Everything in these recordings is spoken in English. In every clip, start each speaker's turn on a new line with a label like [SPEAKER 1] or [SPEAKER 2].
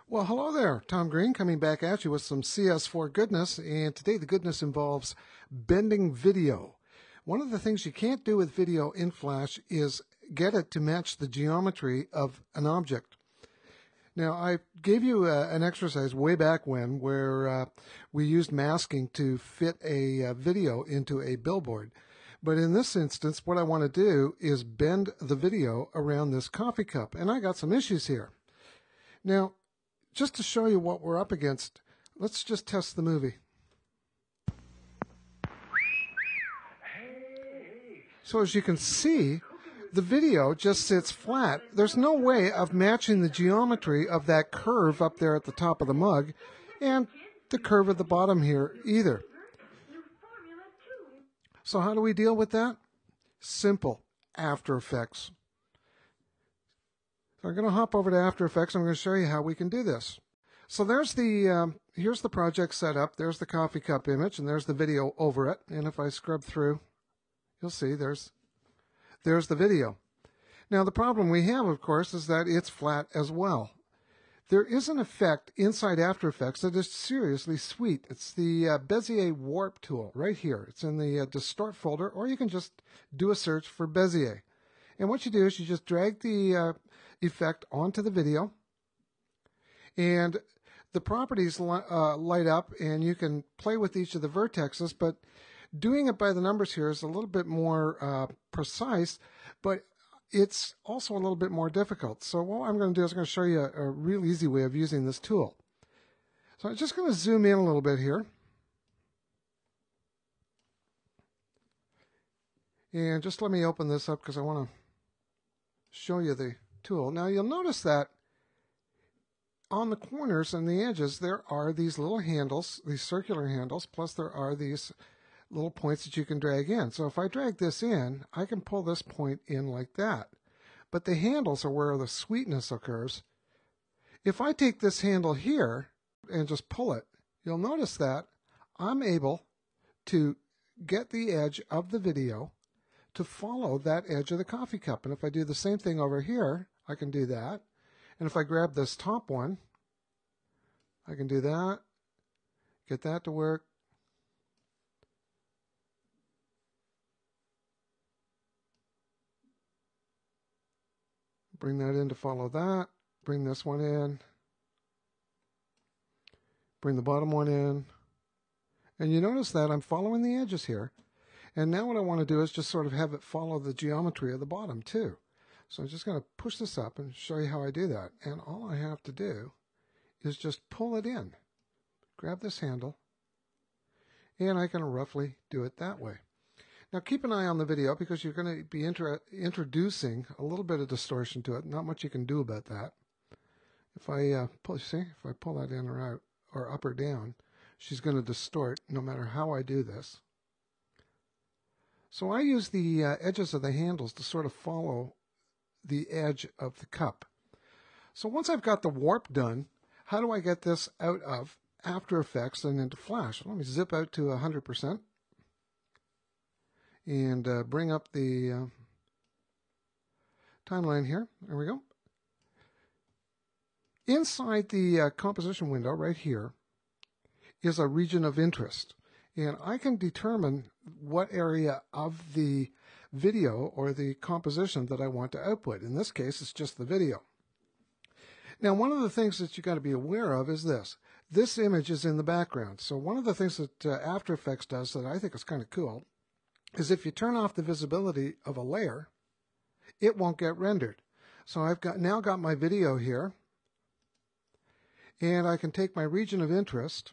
[SPEAKER 1] Well, hello there. Tom Green coming back at you with some CS4 goodness, and today the goodness involves bending video. One of the things you can't do with video in Flash is get it to match the geometry of an object. Now, I gave you an exercise way back when where we used masking to fit a video into a billboard. But in this instance, what I want to do is bend the video around this coffee cup, and I got some issues here. Now, just to show you what we're up against, let's just test the movie. So as you can see, the video just sits flat. There's no way of matching the geometry of that curve up there at the top of the mug and the curve at the bottom here either. So how do we deal with that? Simple. After Effects. So I'm going to hop over to After Effects. I'm going to show you how we can do this. So there's here's the project set up. There's the coffee cup image, and there's the video over it. And if I scrub through, you'll see there's the video. Now the problem we have, of course, is that it's flat as well. There is an effect inside After Effects that is seriously sweet. It's the Bezier Warp tool right here. It's in the Distort folder, or you can just do a search for Bezier. And what you do is you just drag the effect onto the video, and the properties light up, and you can play with each of the vertexes, but doing it by the numbers here is a little bit more precise, but it's also a little bit more difficult. So what I'm going to do is I'm going to show you a real easy way of using this tool. So I'm just going to zoom in a little bit here. And just let me open this up because I want to show you the tool. Now you'll notice that on the corners and the edges there are these little handles, these circular handles, plus there are these little points that you can drag in. So if I drag this in, I can pull this point in like that. But the handles are where the sweetness occurs. If I take this handle here and just pull it, you'll notice that I'm able to get the edge of the video to follow that edge of the coffee cup. And if I do the same thing over here, I can do that. And if I grab this top one, I can do that, get that to work. Bring that in to follow that, bring this one in, bring the bottom one in. And you notice that I'm following the edges here. And now what I want to do is just sort of have it follow the geometry of the bottom too. So I'm just going to push this up and show you how I do that. And all I have to do is just pull it in. Grab this handle, and I can roughly do it that way. Now keep an eye on the video because you're going to be introducing a little bit of distortion to it. Not much you can do about that. If I pull that in or out, or up or down, she's going to distort no matter how I do this. So I use the edges of the handles to sort of follow the edge of the cup. So once I've got the warp done, how do I get this out of After Effects and into Flash? Let me zip out to 100% and bring up the timeline here. There we go. Inside the composition window right here is a region of interest. And I can determine what area of the video or the composition that I want to output. In this case, it's just the video. Now, one of the things that you got to be aware of is this. This image is in the background. So one of the things that After Effects does that I think is kind of cool is if you turn off the visibility of a layer, it won't get rendered. So I've now got my video here, and I can take my region of interest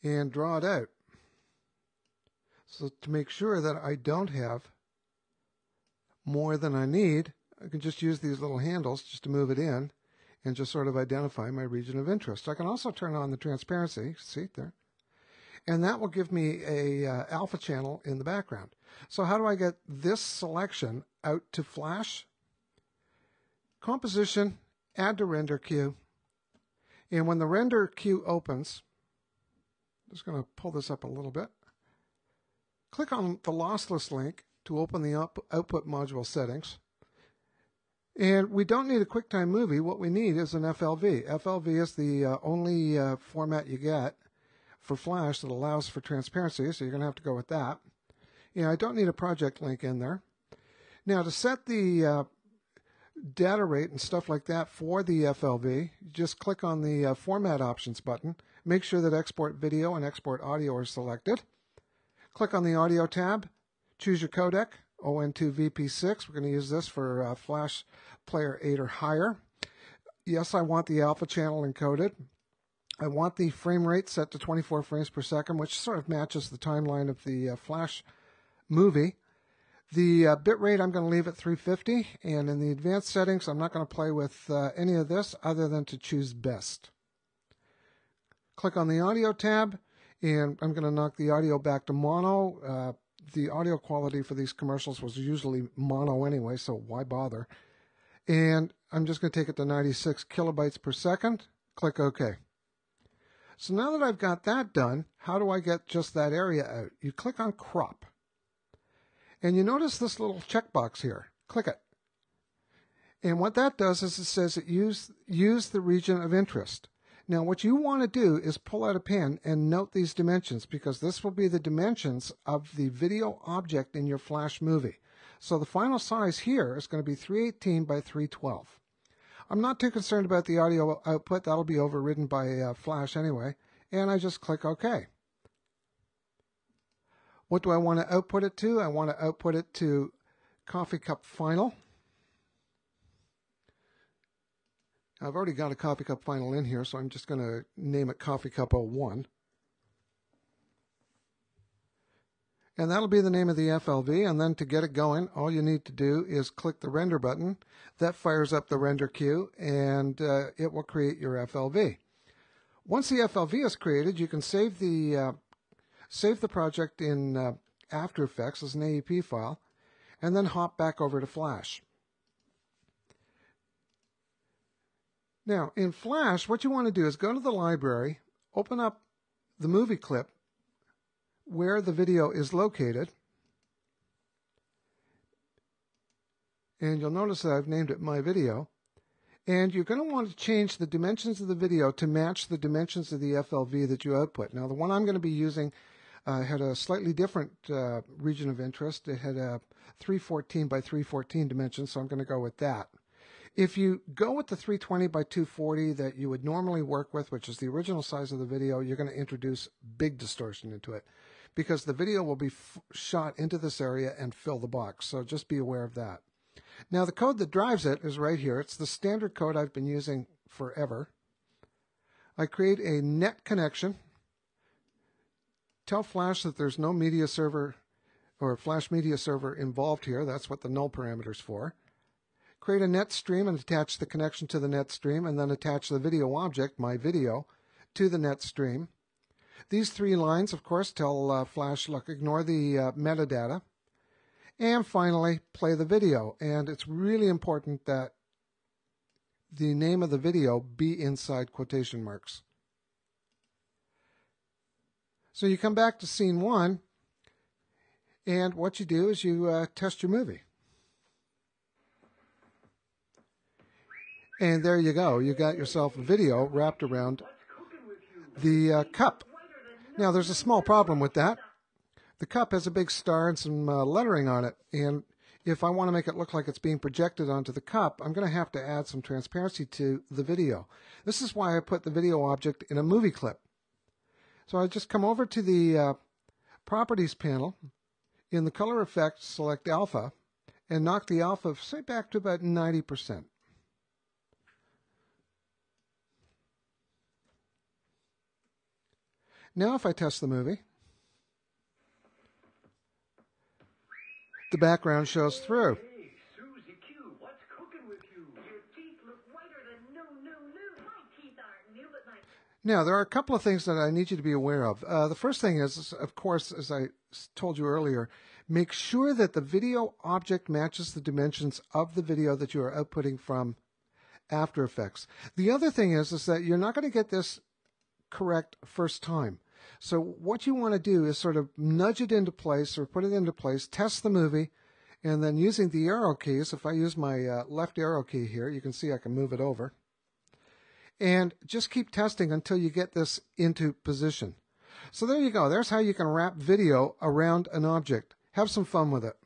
[SPEAKER 1] and draw it out. So to make sure that I don't have more than I need, I can just use these little handles just to move it in and just sort of identify my region of interest. I can also turn on the transparency, see there, and that will give me a alpha channel in the background. So how do I get this selection out to Flash? Composition, add to render queue, and when the render queue opens, I'm just going to pull this up a little bit. Click on the lossless link to open the output module settings. And we don't need a QuickTime movie. What we need is an FLV. FLV is the only format you get for Flash that allows for transparency, so you're going to have to go with that. I don't need a project link in there. Now, to set the data rate and stuff like that for the FLV, you just click on the Format Options button. Make sure that Export Video and Export Audio are selected. Click on the Audio tab. Choose your codec, ON2VP6. We're going to use this for Flash Player 8 or higher. Yes, I want the alpha channel encoded. I want the frame rate set to 24 frames per second, which sort of matches the timeline of the Flash movie. The bit rate I'm going to leave at 350, and in the advanced settings I'm not going to play with any of this other than to choose best. Click on the audio tab, and I'm going to knock the audio back to mono. The audio quality for these commercials was usually mono anyway, so why bother? And I'm just going to take it to 96 kilobytes per second. Click OK. So now that I've got that done, how do I get just that area out? You click on Crop. And you notice this little checkbox here. Click it. And what that does is it says that use the region of interest. Now what you want to do is pull out a pen and note these dimensions, because this will be the dimensions of the video object in your Flash movie. So the final size here is going to be 318 by 312. I'm not too concerned about the audio output. That'll be overridden by Flash anyway. And I just click OK. What do I want to output it to? I want to output it to Coffee Cup Final. I've already got a Coffee Cup Final in here, so I'm just going to name it Coffee Cup 01. And that'll be the name of the FLV, and then to get it going, all you need to do is click the render button. That fires up the render queue, and it will create your FLV. Once the FLV is created, you can save the project in After Effects as an AEP file, and then hop back over to Flash. Now, in Flash, what you want to do is go to the library, open up the movie clip where the video is located, and you'll notice that I've named it My Video, and you're going to want to change the dimensions of the video to match the dimensions of the FLV that you output. Now, the one I'm going to be using had a slightly different region of interest. It had a 314 by 314 dimension, so I'm going to go with that. If you go with the 320 by 240 that you would normally work with, which is the original size of the video, you're going to introduce big distortion into it, because the video will be shot into this area and fill the box. So just be aware of that. Now the code that drives it is right here. It's the standard code I've been using forever. I create a net connection. Tell Flash that there's no media server or Flash media server involved here. That's what the null parameter's for. Create a net stream and attach the connection to the net stream, and then attach the video object, My Video, to the net stream. These three lines, of course, tell Flash, look, ignore the metadata. And finally, play the video. And it's really important that the name of the video be inside quotation marks. So you come back to scene 1, and what you do is you test your movie. And there you go. You got yourself a video wrapped around the cup. Now, there's a small problem with that. The cup has a big star and some lettering on it, and if I want to make it look like it's being projected onto the cup, I'm going to have to add some transparency to the video. This is why I put the video object in a movie clip. So I just come over to the Properties panel. In the Color Effect, select Alpha, and knock the alpha, say, back to about 90%. Now if I test the movie, the background shows through.
[SPEAKER 2] Hey, Susie Q, what's cooking with you?
[SPEAKER 3] Your teeth look whiter than new. My teeth aren't new, but my...
[SPEAKER 1] Now, there are a couple of things that I need you to be aware of. The first thing is, of course, as I told you earlier, make sure that the video object matches the dimensions of the video that you are outputting from After Effects. The other thing is that you're not going to get this correct first time. So what you want to do is sort of nudge it into place or put it into place, test the movie, And then using the arrow keys, if I use my left arrow key here, you can see I can move it over. And just keep testing until you get this into position. So there you go. There's how you can wrap video around an object. Have some fun with it.